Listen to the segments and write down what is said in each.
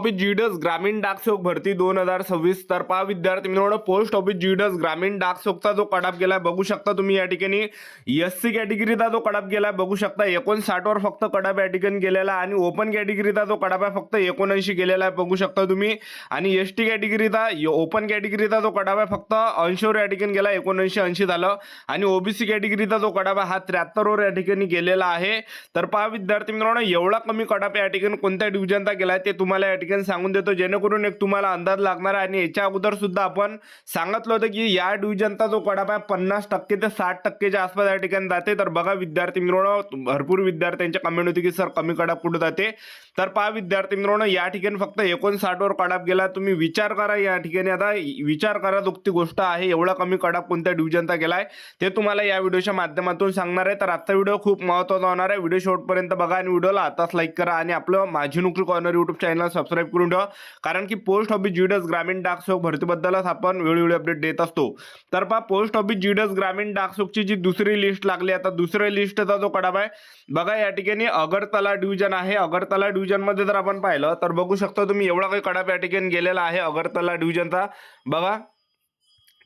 Office GDS ग्रामीण डाक सेवक भरती 2026 तर पहा विद्यार्थी मित्रांनो, पोस्ट ऑफिस जीडीएस ग्रामीण डाक सेवकचा जो कडाप गेलाय बघू शकता तुम्ही या ठिकाणी. एससी कॅटेगरीचा जो कडाप गेलाय बघू शकता 59 वर फक्त कडाप या ठिकाणी गेलेला आहे. आणि ओपन कॅटेगरीचा जो कडाप आहे फक्त 79 गेलेला आहे बघू शकता तुम्ही. आणि एसटी कॅटेगरीचा ओपन कॅटेगरीचा जो कडाप आहे फक्त 80 वर या ठिकाणी गेला, 79-80 झालं. आणि ओबीसी कॅटेगरीचा जो कडाप आहे हा 73 वर या ठिकाणी गेलेला आहे. तर पहा विद्यार्थी मित्रांनो, एवढा कमी कडाप या ठिकाणी कोणत्या डिव्हिजनचा गेलाय ते तुम्हाला या ठिकाणी सांगून देतो, जेणेकरून एक तुम्हाला अंदाज लागणार आहे. आणि याच्या अगोदर सुद्धा आपण सांगितलं होतं की या डिव्हिजनचा जो कडाप आहे 50% ते 60%च्या आसपास या ठिकाणी जाते. तर बघा विद्यार्थी मित्रांनो, भरपूर विद्यार्थ्यांच्या कमेंट होती की सर कमी कडाप कुठे जाते. तर पहा विद्यार्थी मित्रांनो, या ठिकाणी फक्त 59 वर कडाप गेला. तुम्ही विचार करा, या ठिकाणी आता विचार करा दुखती गोष्ट आहे, एवढा कमी कडाप कोणत्या डिव्हिजनचा गेलाय ते तुम्हाला या व्हिडिओच्या माध्यमातून सांगणार आहे. तर आजचा व्हिडिओ खूप महत्त्वाचा होणार आहे. व्हिडिओ शेवटपर्यंत बघा आणि व्हिडिओला आताच लाईक करा आणि आपलं माझी नोकरी कॉर्नर यूट्यूब चॅनल सबस्क्राईब करून ठेवा, कारण की पोस्ट ऑफिस जीडीएस ग्रामीण डाक सेवक भरतीबद्दलच आपण वेळोवेळी अपडेट देत असतो. तर पहा पोस्ट ऑफिस जीडीएस ग्रामीण डाक सेवकची जी दुसरी लिस्ट लागली, आता दुसऱ्या लिस्टचा जो कडाप आहे बघा या ठिकाणी अगरतला डिव्हिजन आहे. अगरतला डिव्हिजन मध्ये जर आपण पाहिलं तर बघू शकता तुम्ही एवढा काही कडाप या ठिकाणी गेलेला आहे अगरतला डिव्हिजनचा. बघा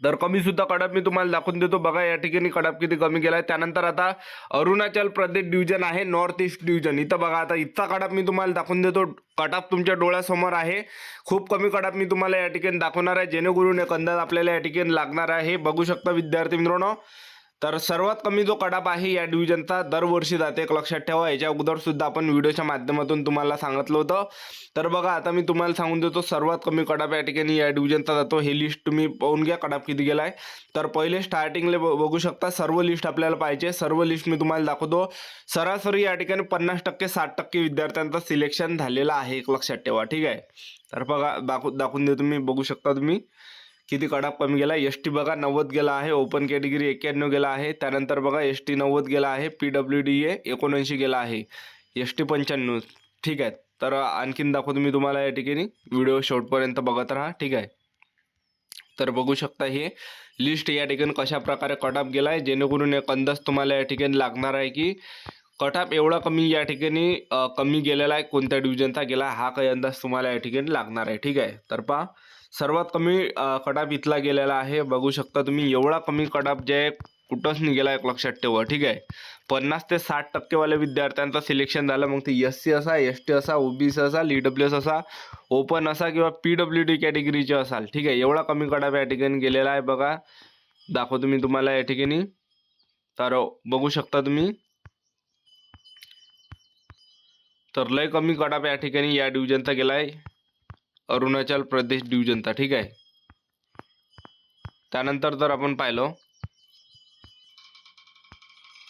तर कमी सुद्धा कडाप मी तुम्हाला दाखवून देतो. बघा या ठिकाणी कडाप किती कमी गेलाय. त्यानंतर आता अरुणाचल प्रदेश डिव्हिजन आहे, नॉर्थ ईस्ट डिव्हिजन. इथं बघा आता इथचा कडाप मी तुम्हाला दाखवून देतो. कडाप तुमच्या डोळ्यासमोर आहे. खूप कमी कडाप मी तुम्हाला या ठिकाणी दाखवणार आहे, जेणेकरून एक अंदाज आपल्याला या ठिकाणी लागणार आहे. बघू शकता विद्यार्थी मित्रांनो, तर सर्वात कमी जो कडाप आहे या डिव्हिजनचा दरवर्षी जाते, एक लक्षात ठेवा. याच्या अगोदर सुद्धा आपण व्हिडिओच्या माध्यमातून तुम्हाला सांगितलं होतं. तर बघा आता मी तुम्हाला सांगून देतो सर्वात कमी कडाप या ठिकाणी या डिव्हिजनचा जातो. हे लिस्ट तुम्ही पाहून घ्या कडाप किती गेलाय. तर पहिले स्टार्टिंगला बघू शकता, सर्व लिस्ट आपल्याला पाहिजे. सर्व लिस्ट मी तुम्हाला दाखवतो. सरासरी या ठिकाणी 50% 60% विद्यार्थ्यांचं सिलेक्शन झालेलं आहे, एक लक्षात ठेवा. ठीक आहे. तर बघा दाखवून देतो मी. बघू शकता तुम्ही किती कडाप कमी गेला. एसटी बघा 90 गेला आहे, ओपन कॅटेगरी 91 गेला आहे. त्यानंतर बघा एसटी 90 गेला आहे, पीडब्ल्यूडीए 79 गेला आहे, एसटी 95. ठीक आहे. तर आणखीन दाखवतो मी तुम्हाला या ठिकाणी. व्हिडिओ शेवटपर्यंत बघत राहा. ठीक आहे. तर बघू शकता हे लिस्ट या ठिकाणी कशा प्रकारे कटाप गेलाय, जेणेकरून एक अंदाज तुम्हाला या ठिकाणी लागणार आहे की कटाप एवढा कमी या ठिकाणी कमी गेलेला आहे, कोणत्या डिव्हिजनचा गेला हा काही अंदाज तुम्हाला या ठिकाणी लागणार आहे. ठीक आहे. तर पहा सर्वात कमी कटाप इथला गेलेला आहे. बघू शकता तुम्ही एवढा कमी कटाप जे कुठंच नाही गेला, एक लक्षात ठेवा. ठीक आहे. 50 ते 60% वाले विद्यार्थ्यांचं सिलेक्शन झालं. मग ते एससी असा, एसटी असा, ओबीसी असा, ईडब्ल्यूएस असा, ओपन असा किंवा पीडब्ल्यूडी कॅटेगरीचे असाल. ठीक आहे. एवढा कमी कटाप या ठिकाणी गेलेला आहे. बघा दाखवतो मी तुम्हाला या ठिकाणी. तर बघू शकता तुम्ही, तर लय कमी कटाप या ठिकाणी या डिव्हिजनचा गेलाय, अरुणाचल प्रदेश डिव्हिजनचा. ठीक आहे. त्यानंतर जर आपण पाहिलं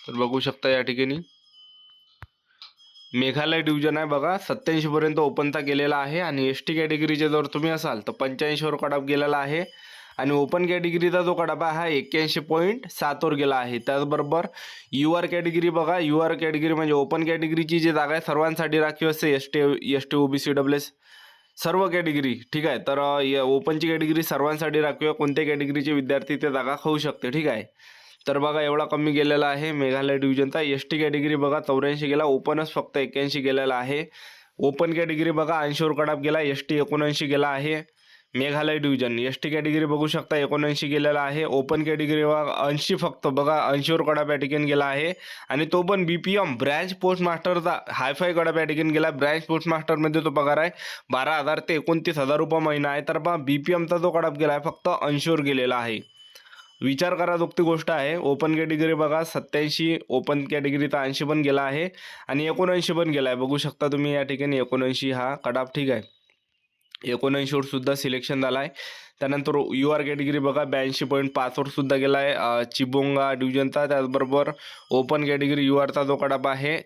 तर बघू शकता या ठिकाणी मेघालय डिव्हिजन आहे. बघा 87 पर्यंत ओपनचा गेलेला आहे. आणि एसटी कॅटेगरीचे जर तुम्ही असाल तर 85 वर कटाप गेलेला आहे. आणि ओपन कॅटेगरीचा जो कटाप आहे हा 81.7 वर गेला आहे. त्याचबरोबर युआर कॅटेगरी बघा, युआर कॅटेगरी म्हणजे ओपन कॅटेगरीची जी जागा आहे सर्वांसाठी राखीव असते, एसटी ओबीसी डब्ल्यूएस सर्व कॅटेगरी. ठीक आहे. तर ओपनची कॅटेगरी सर्वांसाठी राखीव, कोणत्या कॅटेगरीचे विद्यार्थी ते जागा खाऊ शकते. ठीक आहे. तर बघा एवढा कमी गेलेला आहे मेघालय डिव्हिजनचा. एसटी कॅटेगरी बघा 84 गेला, ओपनच फक्त 81 गेलेला आहे. ओपन कॅटेगरी बघा 80 वर कटाप गेला, एसटी 79 गेला आहे. मेघालय डिव्हिजन एसटी कॅटेगरी बघू शकता 79 गेलेला आहे. ओपन कॅटेगरी बघा 80 फक्त बघा 80 वर कटाप या ठिकाणी गेला आहे. आणि तो पण बीपीएम ब्रँच पोस्ट मास्टरचा हायफाय कटाप या ठिकाणी गेला. ब्रँच पोस्ट मास्टरमध्ये तो पगार आहे 12,000 ते 29,000 रुपये महिना आहे. तर पहा बीपीएमचा जो कटाप गेला आहे फक्त 80 वर गेलेला आहे. विचार करा दुखती गोष्ट आहे. ओपन कॅटेगरी बघा 87, ओपन कॅटेगरीचा 80 पण गेला आहे आणि 79 पण गेला आहे. बघू शकता तुम्ही या ठिकाणी 79 हा कटाप. ठीक आहे. 79 वर सुद्धा सिलेक्शन झाला आहे. त्यानंतर युआर कॅटेगरी बघा 82.5 वर सुद्धा गेला आहे चिबोंगा डिव्हिजनचा. त्याचबरोबर ओपन कॅटेगरी युआरचा जो कटाप आहे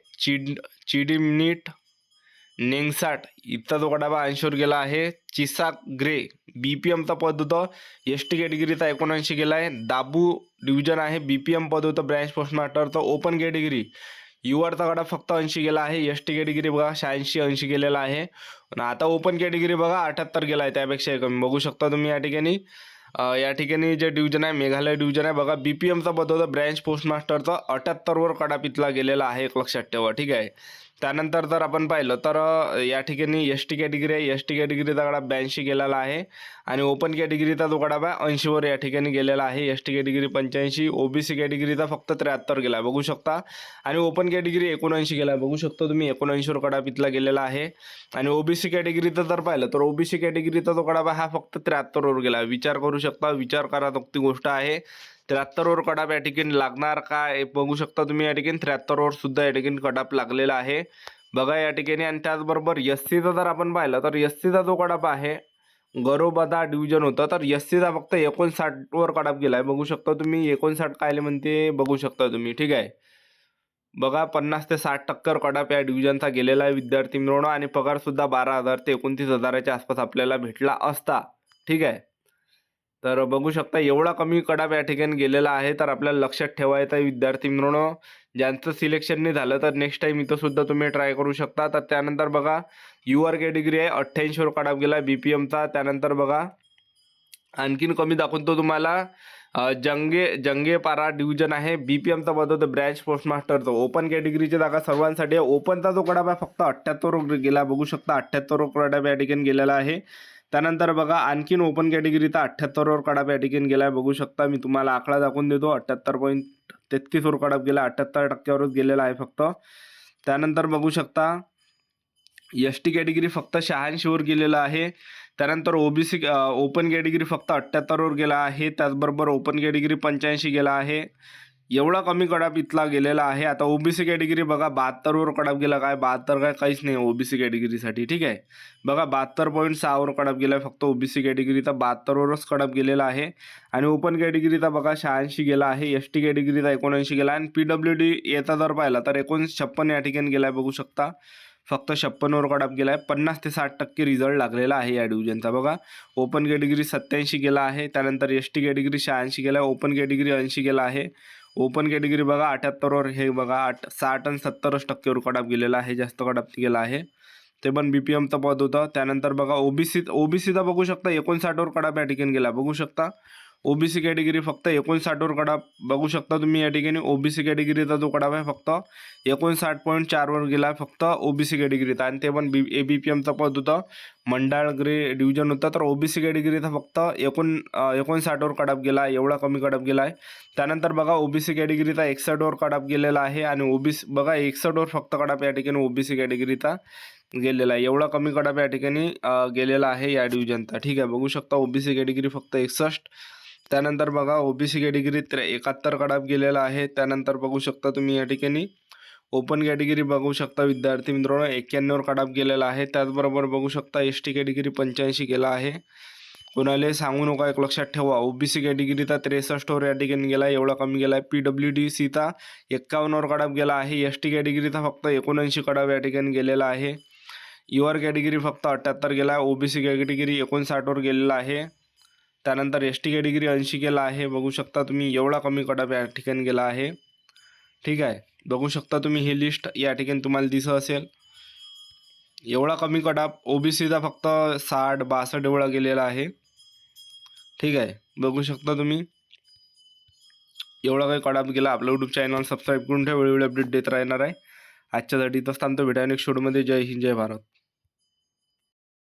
चिडीमिनिट नेंगसाट इथचा जो कटाप 80 वर गेला आहे. चिसाक ग्रे बीपीएमचा पद होतं, एसटी कॅटेगरीचा 79 गेला आहे. दाबू डिव्हिजन आहे, बीपीएम पद होतं ब्रँच पोस्ट मास्टरचं. ओपन कॅटेगरी युआरचा कटाप फक्त 80 गेला आहे. एसटी कॅटेगरी बघा 86-80 गेलेला आहे. आणि आता ओपन कॅटेगरी बघा 78 गेला आहे, त्यापेक्षा कमी. बघू शकता तुम्ही या ठिकाणी. या ठिकाणी जे डिव्हिजन आहे मेघालय डिव्हिजन आहे बघा, बीपीएमचा पद होता ब्रँच पोस्ट मास्टरचा 78 वर कटाप इथला गेलेला आहे, एक लक्षात ठेवा. ठीक आहे. त्यानंतर जर आपण पाहिलं तर या ठिकाणी एस टी कॅटेगरी आहे, एस टी कॅटेगरीचा कडाप 82 गेलेला आहे आणि ओपन कॅटेगरीचा जो कडाप आहे 80वर या ठिकाणी गेलेला आहे. एस टी कॅटेगरी 85, ओबीसी कॅटेगरीचा फक्त 73 गेला बघू शकता आणि ओपन कॅटेगरी 79 गेला बघू शकता तुम्ही. 79वर कडाप इथला गेलेला आहे आणि ओबीसी कॅटेगरीचा जर पाहिलं तर ओबीसी कॅटेगरीचा जो कडाप आहे हा फक्त 73वर गेला. विचार करू शकता, विचार करा ती गोष्ट आहे. 73वर कडाप या ठिकाणी लागणार काय बघू शकता तुम्ही. या ठिकाणी 73वर सुद्धा या ठिकाणी कडाप लागलेला आहे बघा या ठिकाणी. आणि त्याचबरोबर एस सीचा जर आपण पाहिलं तर एस सीचा जो कडाप आहे गरोबादा डिव्हिजन होतं तर एस सीचा फक्त 59वर कडाप गेलाय बघू शकता तुम्ही. 59 कायले म्हणते बघू शकता तुम्ही. ठीक आहे बघा 50 ते 60% कडाप या डिव्हिजनचा गेलेला आहे विद्यार्थी मिळवणं आणि पगार सुद्धा 12,000 ते 29,000च्या आसपास आपल्याला भेटला असता. ठीक आहे तर बघू शकता एवढा कमी कडाप या ठिकाणी गेलेला आहे. तर आपल्याला लक्षात ठेवायचं आहे विद्यार्थी मिळवणं, ज्यांचं सिलेक्शन नाही झालं तर नेक्स्ट टाइम इथं सुद्धा तुम्ही ट्राय करू शकता. तर त्यानंतर बघा युआर कॅटेगरी आहे 88वर कडाप गेला बीपीएमचा. त्यानंतर बघा आणखीन कमी दाखवतो तुम्हाला जंगेपारा डिव्हिजन आहे बीपीएमचा पद ब्रँच पोस्टमास्टरचं. ओपन कॅटेगरीची जागा सर्वांसाठी आहे. ओपनचा जो कडाप आहे फक्त 78वर गेला बघू शकता. 78वर कडाप या ठिकाणी गेलेला आहे. त्यानंतर बघा आणखीन ओपन कॅटेगरीचा 78वर कडाप या ठिकाणी गेला आहे बघू शकता. मी तुम्हाला आकडा दाखवून देतो. 78.33वर कडाप गेला, 78%वरच गेलेला आहे फक्त. त्यानंतर बघू शकता एस टी कॅटेगरी फक्त 86वर गेलेला आहे. त्यानंतर ओबीसी ओपन कॅटेगरी फक्त 78वर गेला आहे. त्याचबरोबर ओपन कॅटेगरी 85 गेला आहे. एवढा कमी कडाप इथला गेलेला आहे. आता ओबीसी कॅटेगरी बघा 72वर कडाप गेला. काय 72 काय काहीच नाही ओबीसी कॅटेगरीसाठी. ठीक आहे बघा 72.6वर कडाप गेला आहे फक्त ओबीसी कॅटेगरीचा. 72वरच कडाप गेलेला आहे आणि ओपन कॅटेगरीचा बघा 86 गेला आहे. एस टी कॅटेगरीचा 79 गेला आणि PWD याचा जर पाहिला तर 59 या ठिकाणी गेला आहे बघू शकता. फक्त 56वर कडाप गेला आहे. 50 ते 60% रिझल्ट लागलेला आहे या डिव्हिजनचा बघा. ओपन कॅटेगरी 87 गेला आहे. त्यानंतर एस टी कॅटेगरी 86 गेला आहे. ओपन कॅटेगरी 80 गेला आहे. ओपन कॅटेगरी बघा 78वर हे बघा 60 आणि 70%वर कडाप गेलेला आहे. जास्त कडाप गेला आहे. ते पण बीपीएमचं पद होतं. त्यानंतर बघा ओबीसीचा बघू शकता 59वर कडाप या ठिकाणी गेला बघू शकता. ओबीसी कॅटेगरी फक्त 59वर कडाप बघू शकता तुम्ही या ठिकाणी. ओबीसी कॅटेगरीचा जो कडाप आहे फक्त 59.4वर गेला फक्त ओबीसी कॅटेगरीचा आणि ते पण बीपीएमचं पद होतं. मंडाळ ग्रे डिव्हिजन होतं. तर ओबीसी कॅटेगरीचा फक्त 59वर कडाप गेला. एवढा कमी कडाप गेला आहे. त्यानंतर बघा ओबीसी कॅटेगरीचा 61वर कडाप गेलेला आहे आणि ओबीसी बघा 61वर फक्त कडाप या ठिकाणी ओबीसी कॅटेगरीचा गेलेला आहे. एवढा कमी कडाप या ठिकाणी गेलेला आहे या डिव्हिजनचा. ठीक आहे बघू शकता ओबीसी कॅटेगरी फक्त 61. त्यानंतर बघा ओबीसी कॅटेगरीत 71 कडाप गेलेला आहे. त्यानंतर बघू शकता तुम्ही या ठिकाणी ओपन कॅटेगरी बघू शकता विद्यार्थी मित्रांनो 91वर कडाप गेलेला आहे. त्याचबरोबर बघू शकता एस टी कॅटेगरी 85 गेला आहे. कोणाला सांगू नका, एक लक्षात ठेवा. ओबीसी कॅटेगरीचा 63वर या ठिकाणी गेला एवढा कमी गेला आहे. PWDCचा 51वर कडाप गेला आहे. एस टी कॅटेगरीचा फक्त 79 कडाप या ठिकाणी गेलेला आहे. युआर कॅटेगरी फक्त 78 गेला आहे. ओबीसी कॅटेगरी 59वर गेलेला आहे. त्यानंतर एस टी कॅटेगरी 80 गेला आहे बघू शकता तुम्ही. एवढा कमी कडाप या ठिकाणी गेला आहे. ठीक आहे बघू शकता तुम्ही. ही लिस्ट या ठिकाणी तुम्हाला दिसत असेल. एवढा कमी कडाप ओबीसीचा फक्त 60-62 एवढा गेलेला आहे. ठीक आहे बघू शकता तुम्ही. एवढा काही कडाप गेला. आपलं यूट्यूब चॅनल सबस्क्राईब करून ठेवा. वेळोवेळी अपडेट देत राहणार आहे. आजच्यासाठी इथंच थांबतो. भेटा नेक्स्ट व्हिडिओमध्ये. जय हिंद जय भारत.